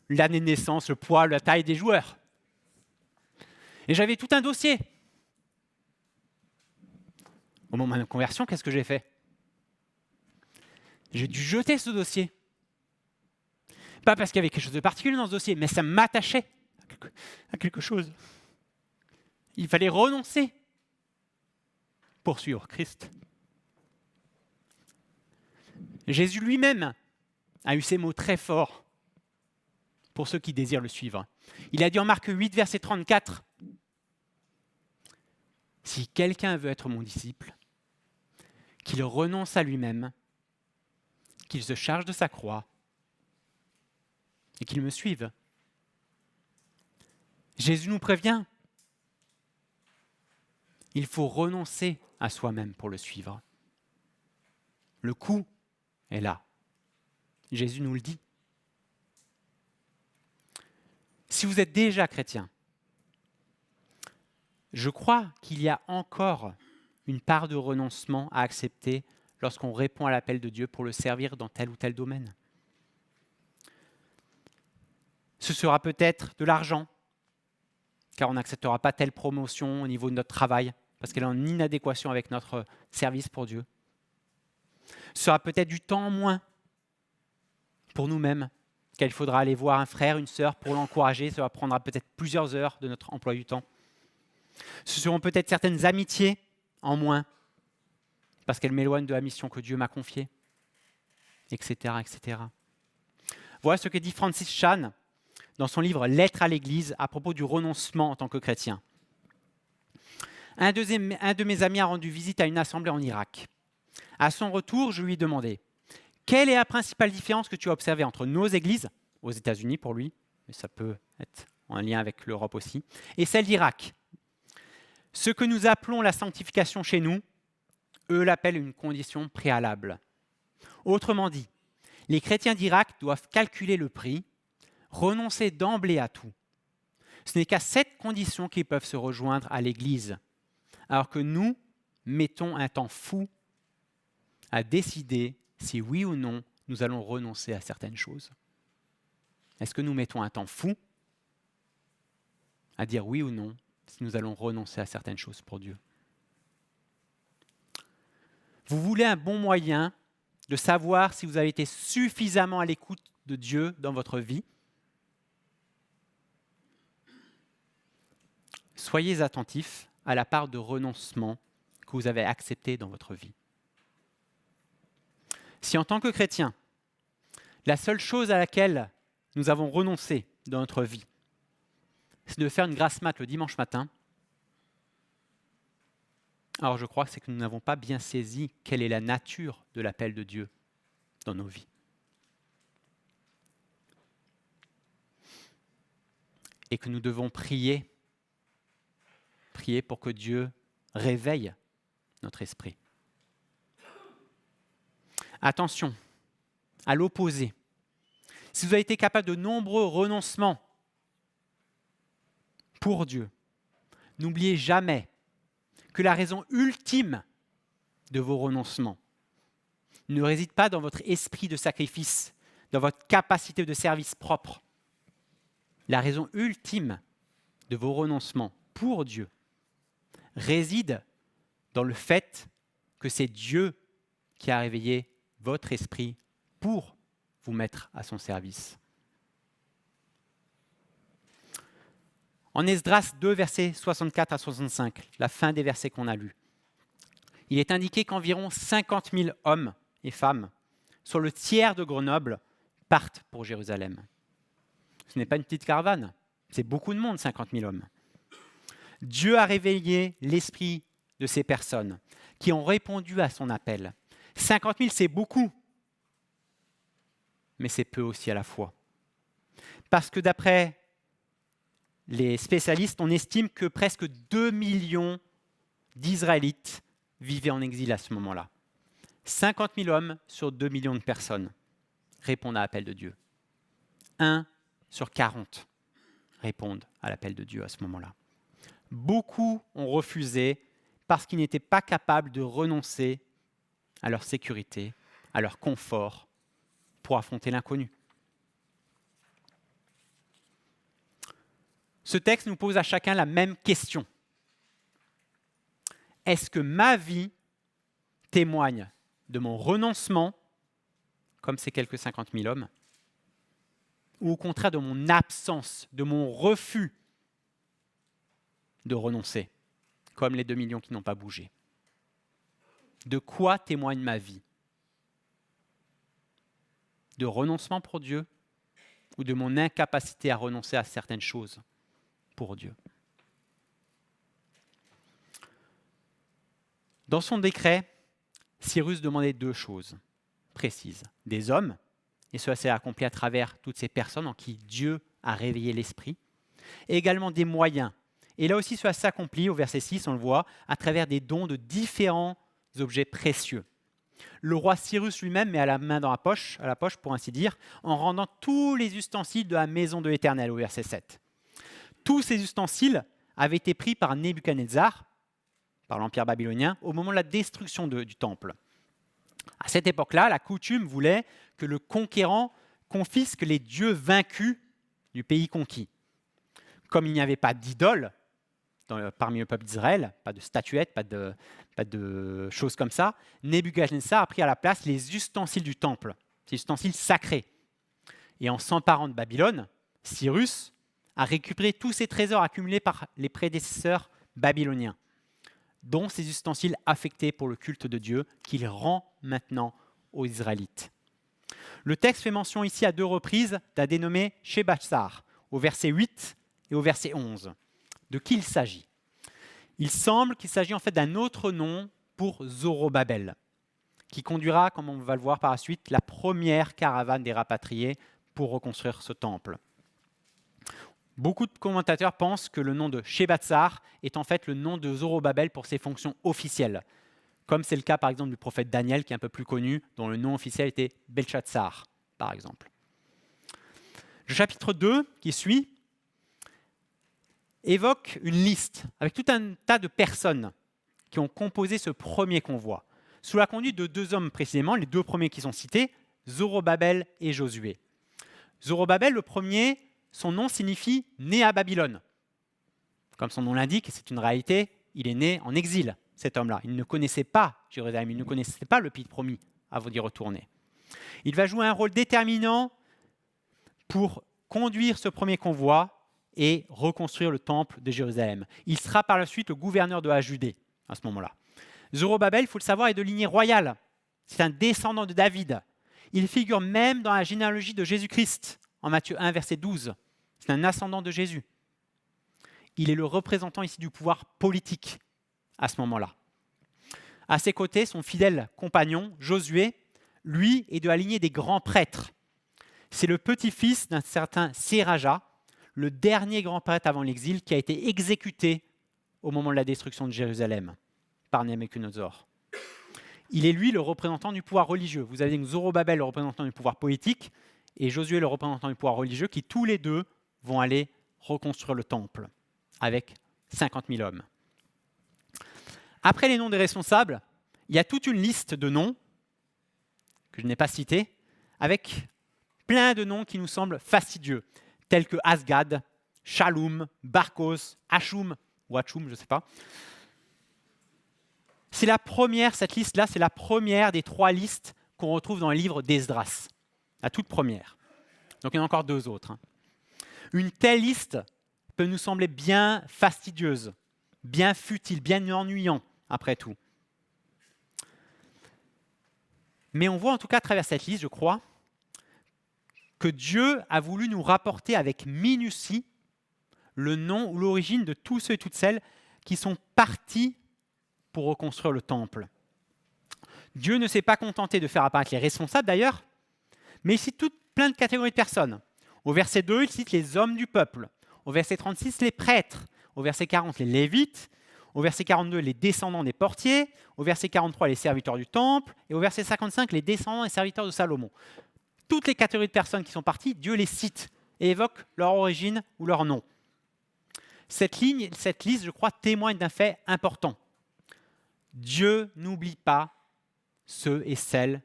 l'année de naissance, le poids, la taille des joueurs. Et j'avais tout un dossier. Au moment de ma conversion, qu'est-ce que j'ai fait? J'ai dû jeter ce dossier. Pas parce qu'il y avait quelque chose de particulier dans ce dossier, mais ça m'attachait à quelque chose. Il fallait renoncer pour suivre Christ. Jésus lui-même a eu ces mots très forts pour ceux qui désirent le suivre. Il a dit en Marc 8, verset 34, « Si quelqu'un veut être mon disciple, qu'il renonce à lui-même, qu'il se charge de sa croix et qu'il me suive. » Jésus nous prévient. Il faut renoncer à soi-même pour le suivre. Le coût est là. Jésus nous le dit. Si vous êtes déjà chrétien, je crois qu'il y a encore une part de renoncement à accepter lorsqu'on répond à l'appel de Dieu pour le servir dans tel ou tel domaine. Ce sera peut-être de l'argent, car on n'acceptera pas telle promotion au niveau de notre travail, parce qu'elle est en inadéquation avec notre service pour Dieu. Ce sera peut-être du temps en moins pour nous-mêmes, car il faudra aller voir un frère, une sœur pour l'encourager. Ça prendra peut-être plusieurs heures de notre emploi du temps. Ce seront peut-être certaines amitiés en moins, parce qu'elles m'éloignent de la mission que Dieu m'a confiée, etc., etc. Voilà ce que dit Francis Chan dans son livre « Lettres à l'Église » à propos du renoncement en tant que chrétien. Un de mes amis a rendu visite à une assemblée en Irak. À son retour, je lui ai demandé « Quelle est la principale différence que tu as observée entre nos églises, aux États-Unis pour lui, mais ça peut être en lien avec l'Europe aussi, et celle d'Irak ? Ce que nous appelons la sanctification chez nous, eux l'appellent une condition préalable. Autrement dit, les chrétiens d'Irak doivent calculer le prix, renoncer d'emblée à tout. Ce n'est qu'à cette condition qu'ils peuvent se rejoindre à l'Église, alors que nous mettons un temps fou à décider si oui ou non nous allons renoncer à certaines choses. Est-ce que nous mettons un temps fou à dire oui ou non si nous allons renoncer à certaines choses pour Dieu? Vous voulez un bon moyen de savoir si vous avez été suffisamment à l'écoute de Dieu dans votre vie? Soyez attentifs à la part de renoncement que vous avez acceptée dans votre vie. Si en tant que chrétien, la seule chose à laquelle nous avons renoncé dans notre vie, c'est de faire une grasse mat le dimanche matin, alors je crois que c'est que nous n'avons pas bien saisi quelle est la nature de l'appel de Dieu dans nos vies. Et que nous devons prier pour que Dieu réveille notre esprit. Attention, à l'opposé, si vous avez été capable de nombreux renoncements pour Dieu, n'oubliez jamais que la raison ultime de vos renoncements ne réside pas dans votre esprit de sacrifice, dans votre capacité de service propre. La raison ultime de vos renoncements pour Dieu réside dans le fait que c'est Dieu qui a réveillé votre esprit pour vous mettre à son service. En Esdras 2, versets 64 à 65, la fin des versets qu'on a lus, il est indiqué qu'environ 50 000 hommes et femmes, sur le tiers de Grenoble, partent pour Jérusalem. Ce n'est pas une petite caravane, c'est beaucoup de monde, 50 000 hommes. Dieu a réveillé l'esprit de ces personnes qui ont répondu à son appel. 50 000, c'est beaucoup, mais c'est peu aussi à la fois. Parce que d'après les spécialistes, on estime que presque 2 millions d'Israélites vivaient en exil à ce moment-là. 50 000 hommes sur 2 millions de personnes répondent à l'appel de Dieu. 1 sur 40 répondent à l'appel de Dieu à ce moment-là. Beaucoup ont refusé parce qu'ils n'étaient pas capables de renoncer à leur sécurité, à leur confort pour affronter l'inconnu. Ce texte nous pose à chacun la même question. Est-ce que ma vie témoigne de mon renoncement, comme ces quelques 50 000 hommes, ou au contraire de mon absence, de mon refus de renoncer, comme les 2 millions qui n'ont pas bougé? De quoi témoigne ma vie? De renoncement pour Dieu ou de mon incapacité à renoncer à certaines choses pour Dieu? Dans son décret, Cyrus demandait 2 choses précises. Des hommes, et cela s'est accompli à travers toutes ces personnes en qui Dieu a réveillé l'esprit, et également des moyens. Et là aussi, cela s'accomplit, au verset 6, on le voit, à travers des dons de différents objets précieux. Le roi Cyrus lui-même met à la main dans la poche pour ainsi dire, en rendant tous les ustensiles de la maison de l'Éternel, au verset 7. Tous ces ustensiles avaient été pris par Nebuchadnezzar, par l'Empire babylonien, au moment de la destruction du temple. À cette époque-là, la coutume voulait que le conquérant confisque les dieux vaincus du pays conquis. Comme il n'y avait pas d'idole parmi le peuple d'Israël, pas de statuettes, pas de choses comme ça, Nebuchadnezzar a pris à la place les ustensiles du temple, ces ustensiles sacrés. Et en s'emparant de Babylone, Cyrus a récupéré tous ces trésors accumulés par les prédécesseurs babyloniens, dont ces ustensiles affectés pour le culte de Dieu qu'il rend maintenant aux Israélites. Le texte fait mention ici à 2 reprises d'un dénommé Shebbatsar, au verset 8 et au verset 11. De qui il s'agit? Il semble qu'il s'agit en fait d'un autre nom pour Zorobabel, qui conduira, comme on va le voir par la suite, la première caravane des rapatriés pour reconstruire ce temple. Beaucoup de commentateurs pensent que le nom de Shebbatsar est en fait le nom de Zorobabel pour ses fonctions officielles, comme c'est le cas par exemple du prophète Daniel, qui est un peu plus connu, dont le nom officiel était Belchatsar, par exemple. Le chapitre 2, qui suit, évoque une liste avec tout un tas de personnes qui ont composé ce premier convoi, sous la conduite de 2 hommes précisément, les 2 premiers qui sont cités, Zorobabel et Josué. Zorobabel, le premier, son nom signifie « né à Babylone ». Comme son nom l'indique, c'est une réalité, il est né en exil, cet homme-là. Il ne connaissait pas Jérusalem, il ne connaissait pas le pays promis avant d'y retourner. Il va jouer un rôle déterminant pour conduire ce premier convoi et reconstruire le temple de Jérusalem. Il sera par la suite le gouverneur de la Judée à ce moment-là. Zorobabel, il faut le savoir, est de lignée royale. C'est un descendant de David. Il figure même dans la généalogie de Jésus-Christ, en Matthieu 1, verset 12. C'est un ascendant de Jésus. Il est le représentant ici du pouvoir politique à ce moment-là. À ses côtés, son fidèle compagnon, Josué, lui, est de la lignée des grands prêtres. C'est le petit-fils d'un certain Séraja, le dernier grand prêtre avant l'exil, qui a été exécuté au moment de la destruction de Jérusalem par Nabuchodonosor. Il est lui le représentant du pouvoir religieux. Vous avez Zorobabel, le représentant du pouvoir politique, et Josué, le représentant du pouvoir religieux, qui tous les 2 vont aller reconstruire le temple avec 50 000 hommes. Après les noms des responsables, il y a toute une liste de noms que je n'ai pas cités, avec plein de noms qui nous semblent fastidieux, tels que Asgad, Shallum, Barkos, Hashum, ou Hachum, je ne sais pas. C'est la première, cette liste-là, c'est la première des 3 listes qu'on retrouve dans le livre d'Esdras. La toute première. Donc il y en a encore 2 autres. Une telle liste peut nous sembler bien fastidieuse, bien futile, bien ennuyant, après tout. Mais on voit en tout cas à travers cette liste, je crois, que Dieu a voulu nous rapporter avec minutie le nom ou l'origine de tous ceux et toutes celles qui sont partis pour reconstruire le temple. Dieu ne s'est pas contenté de faire apparaître les responsables d'ailleurs, mais il cite plein de catégories de personnes. Au verset 2, il cite les hommes du peuple. Au verset 36, les prêtres. Au verset 40, les lévites. Au verset 42, les descendants des portiers. Au verset 43, les serviteurs du temple. Et au verset 55, les descendants et serviteurs de Salomon. toutes les catégories de personnes qui sont parties, Dieu les cite et évoque leur origine ou leur nom. Cette liste, je crois, témoigne d'un fait important. Dieu n'oublie pas ceux et celles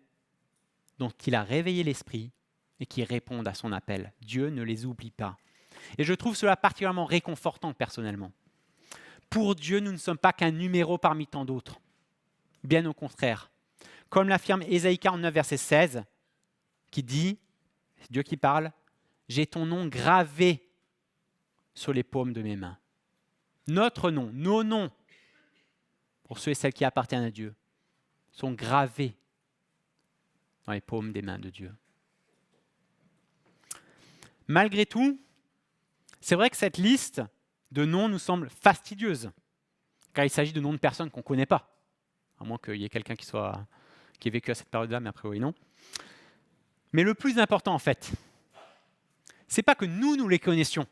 dont il a réveillé l'esprit et qui répondent à son appel. Dieu ne les oublie pas. Et je trouve cela particulièrement réconfortant personnellement. Pour Dieu, nous ne sommes pas qu'un numéro parmi tant d'autres. Bien au contraire. Comme l'affirme Ésaïe 49, verset 16, qui dit, c'est Dieu qui parle, « J'ai ton nom gravé sur les paumes de mes mains. » Notre nom, nos noms, pour ceux et celles qui appartiennent à Dieu, sont gravés dans les paumes des mains de Dieu. Malgré tout, c'est vrai que cette liste de noms nous semble fastidieuse, car il s'agit de noms de personnes qu'on ne connaît pas, à moins qu'il y ait quelqu'un qui ait vécu à cette période-là, mais a priori non. Mais le plus important, en fait, c'est pas que nous les connaissions.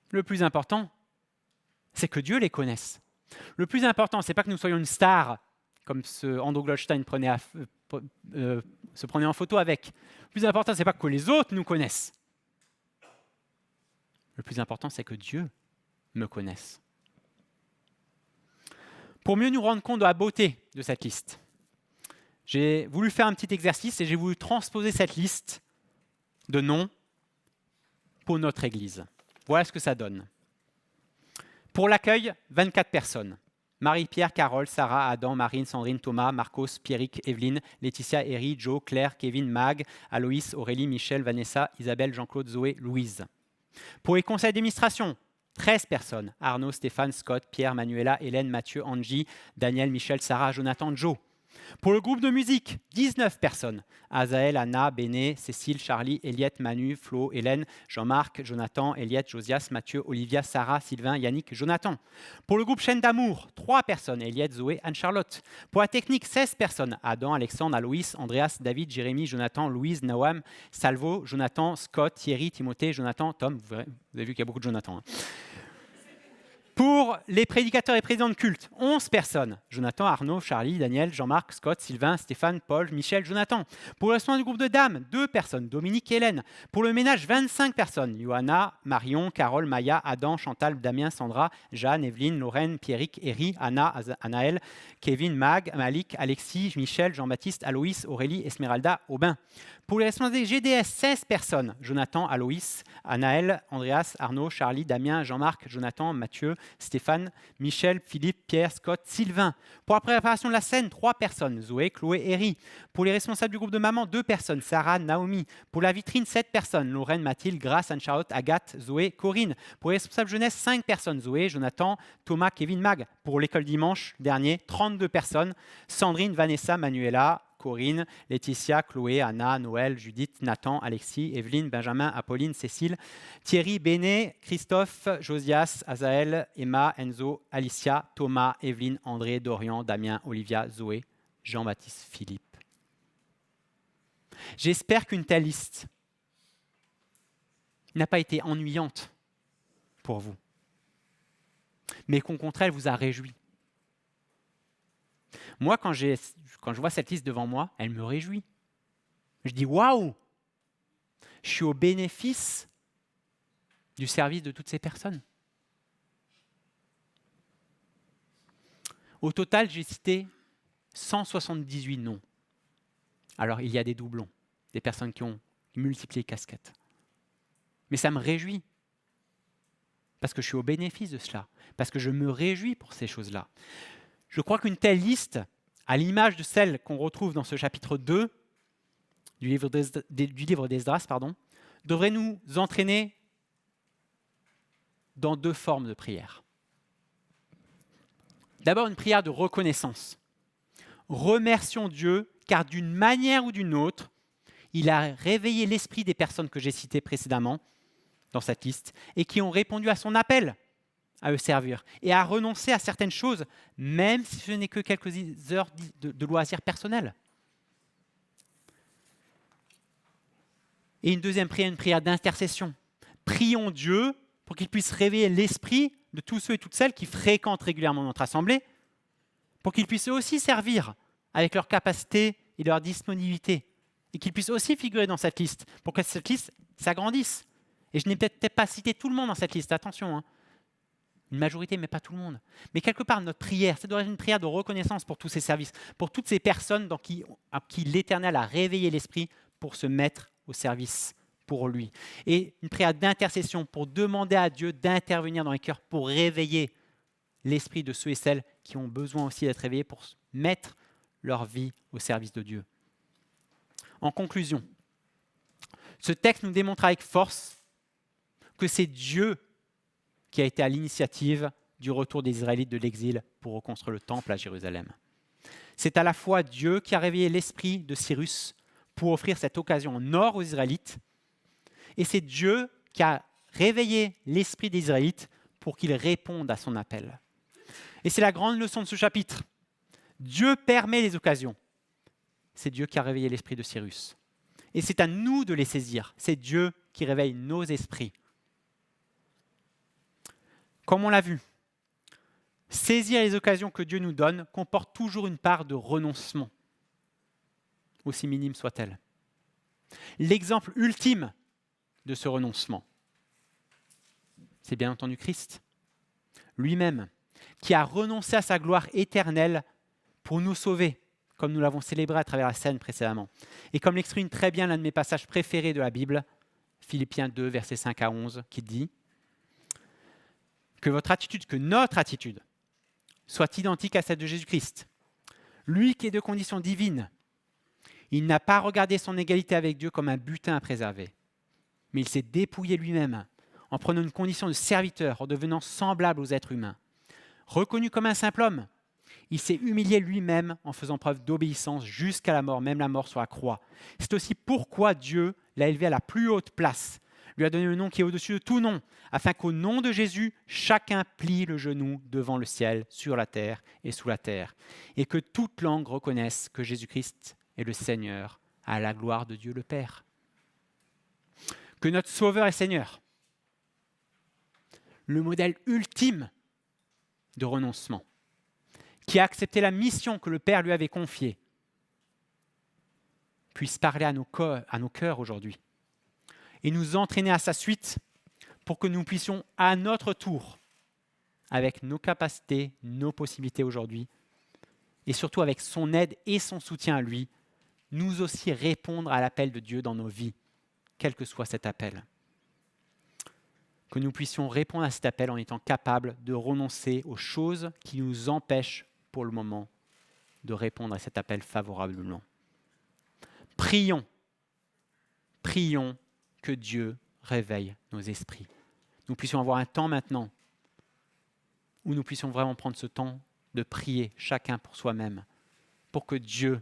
Le plus important, c'est que Dieu les connaisse. Le plus important, c'est pas que nous soyons une star, comme ce Andrew Goldstein se prenait en photo avec. Le plus important, c'est pas que les autres nous connaissent. Le plus important, c'est que Dieu me connaisse. Pour mieux nous rendre compte de la beauté de cette liste, j'ai voulu faire un petit exercice et j'ai voulu transposer cette liste de noms pour notre Église. Voilà ce que ça donne. Pour l'accueil, 24 personnes. Marie-Pierre, Carole, Sarah, Adam, Marine, Sandrine, Thomas, Marcos, Pierrick, Evelyne, Laetitia, Eri, Joe, Claire, Kevin, Mag, Aloïs, Aurélie, Michel, Vanessa, Isabelle, Jean-Claude, Zoé, Louise. Pour les conseils d'administration, 13 personnes. Arnaud, Stéphane, Scott, Pierre, Manuela, Hélène, Mathieu, Angie, Daniel, Michel, Sarah, Jonathan, Joe. Pour le groupe de musique, 19 personnes. Azaël, Anna, Béné, Cécile, Charlie, Eliette, Manu, Flo, Hélène, Jean-Marc, Jonathan, Eliette, Josias, Mathieu, Olivia, Sarah, Sylvain, Yannick, Jonathan. Pour le groupe Chaîne d'amour, 3 personnes. Eliette, Zoé, Anne-Charlotte. Pour la technique, 16 personnes. Adam, Alexandre, Aloïs, Andreas, David, Jérémy, Jonathan, Louise, Nawam, Salvo, Jonathan, Scott, Thierry, Timothée, Jonathan, Tom. Vous avez vu qu'il y a beaucoup de Jonathan. Pour les prédicateurs et présidents de culte, 11 personnes. Jonathan, Arnaud, Charlie, Daniel, Jean-Marc, Scott, Sylvain, Stéphane, Paul, Michel, Jonathan. Pour le restaurant du groupe de dames, 2 personnes. Dominique et Hélène. Pour le ménage, 25 personnes. Johanna, Marion, Carole, Maya, Adam, Chantal, Damien, Sandra, Jeanne, Evelyne, Lorraine, Pierrick, Eri, Anna, Anaël, Kevin, Mag, Malik, Alexis, Michel, Jean-Baptiste, Aloïs, Aurélie, Esmeralda, Aubin. Pour les responsables des GDS, 16 personnes. Jonathan, Aloïs, Anaël, Andreas, Arnaud, Charlie, Damien, Jean-Marc, Jonathan, Mathieu, Stéphane, Michel, Philippe, Pierre, Scott, Sylvain. Pour la préparation de la scène, 3 personnes. Zoé, Chloé, Eri. Pour les responsables du groupe de maman, 2 personnes. Sarah, Naomi. Pour la vitrine, 7 personnes. Lorraine, Mathilde, Grace, Anne-Charlotte, Agathe, Zoé, Corinne. Pour les responsables jeunesse, 5 personnes. Zoé, Jonathan, Thomas, Kevin, Mag. Pour l'école dimanche dernier, 32 personnes. Sandrine, Vanessa, Manuela, Corinne, Laetitia, Chloé, Anna, Noël, Judith, Nathan, Alexis, Evelyne, Benjamin, Apolline, Cécile, Thierry, Béné, Christophe, Josias, Azaël, Emma, Enzo, Alicia, Thomas, Evelyne, André, Dorian, Damien, Olivia, Zoé, Jean-Baptiste, Philippe. J'espère qu'une telle liste n'a pas été ennuyante pour vous, mais qu'au contraire, elle vous a réjoui. Moi, quand je vois cette liste devant moi, elle me réjouit. Je dis waouh, je suis au bénéfice du service de toutes ces personnes. Au total, j'ai cité 178 noms. Alors, il y a des doublons, des personnes qui ont multiplié les casquettes. Mais ça me réjouit, parce que je suis au bénéfice de cela, parce que je me réjouis pour ces choses-là. Je crois qu'une telle liste, à l'image de celle qu'on retrouve dans ce chapitre 2 du livre d'Esdras, devrait nous entraîner dans 2 formes de prière. D'abord, une prière de reconnaissance. Remercions Dieu, car d'une manière ou d'une autre, il a réveillé l'esprit des personnes que j'ai citées précédemment dans cette liste et qui ont répondu à son appel à le servir et à renoncer à certaines choses, même si ce n'est que quelques heures de loisirs personnels. Et une deuxième prière, une prière d'intercession. Prions Dieu pour qu'il puisse réveiller l'esprit de tous ceux et toutes celles qui fréquentent régulièrement notre assemblée, pour qu'ils puissent aussi servir avec leur capacité et leur disponibilité et qu'ils puissent aussi figurer dans cette liste, pour que cette liste s'agrandisse. Et je n'ai peut-être pas cité tout le monde dans cette liste, attention, hein. Une majorité, mais pas tout le monde. Mais quelque part, notre prière, ça doit être une prière de reconnaissance pour tous ces services, pour toutes ces personnes à qui l'Éternel a réveillé l'esprit pour se mettre au service pour lui. Et une prière d'intercession pour demander à Dieu d'intervenir dans les cœurs, pour réveiller l'esprit de ceux et celles qui ont besoin aussi d'être réveillés pour mettre leur vie au service de Dieu. En conclusion, ce texte nous démontre avec force que c'est Dieu qui a été à l'initiative du retour des Israélites de l'exil pour reconstruire le temple à Jérusalem. C'est à la fois Dieu qui a réveillé l'esprit de Cyrus pour offrir cette occasion en or aux Israélites, et c'est Dieu qui a réveillé l'esprit des Israélites pour qu'ils répondent à son appel. Et c'est la grande leçon de ce chapitre. Dieu permet les occasions. C'est Dieu qui a réveillé l'esprit de Cyrus. Et c'est à nous de les saisir. C'est Dieu qui réveille nos esprits. Comme on l'a vu, saisir les occasions que Dieu nous donne comporte toujours une part de renoncement, aussi minime soit-elle. L'exemple ultime de ce renoncement, c'est bien entendu Christ, lui-même, qui a renoncé à sa gloire éternelle pour nous sauver, comme nous l'avons célébré à travers la scène précédemment. Et comme l'exprime très bien l'un de mes passages préférés de la Bible, Philippiens 2, versets 5 à 11, qui dit que notre attitude soit identique à celle de Jésus-Christ. Lui qui est de condition divine, il n'a pas regardé son égalité avec Dieu comme un butin à préserver, mais il s'est dépouillé lui-même en prenant une condition de serviteur, en devenant semblable aux êtres humains. Reconnu comme un simple homme, il s'est humilié lui-même en faisant preuve d'obéissance jusqu'à la mort, même la mort sur la croix. C'est aussi pourquoi Dieu l'a élevé à la plus haute place, lui a donné le nom qui est au-dessus de tout nom, afin qu'au nom de Jésus, chacun plie le genou devant le ciel, sur la terre et sous la terre, et que toute langue reconnaisse que Jésus-Christ est le Seigneur, à la gloire de Dieu le Père. Que notre Sauveur et Seigneur, le modèle ultime de renoncement, qui a accepté la mission que le Père lui avait confiée, puisse parler à nos cœurs aujourd'hui et nous entraîner à sa suite pour que nous puissions à notre tour, avec nos capacités, nos possibilités aujourd'hui, et surtout avec son aide et son soutien à lui, nous aussi répondre à l'appel de Dieu dans nos vies, quel que soit cet appel. Que nous puissions répondre à cet appel en étant capables de renoncer aux choses qui nous empêchent pour le moment de répondre à cet appel favorablement. Prions que Dieu réveille nos esprits. Nous puissions avoir un temps maintenant où nous puissions vraiment prendre ce temps de prier chacun pour soi-même, pour que Dieu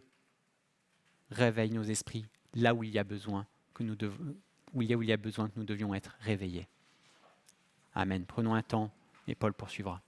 réveille nos esprits là où il y a besoin que nous devions être réveillés. Amen. Prenons un temps et Paul poursuivra.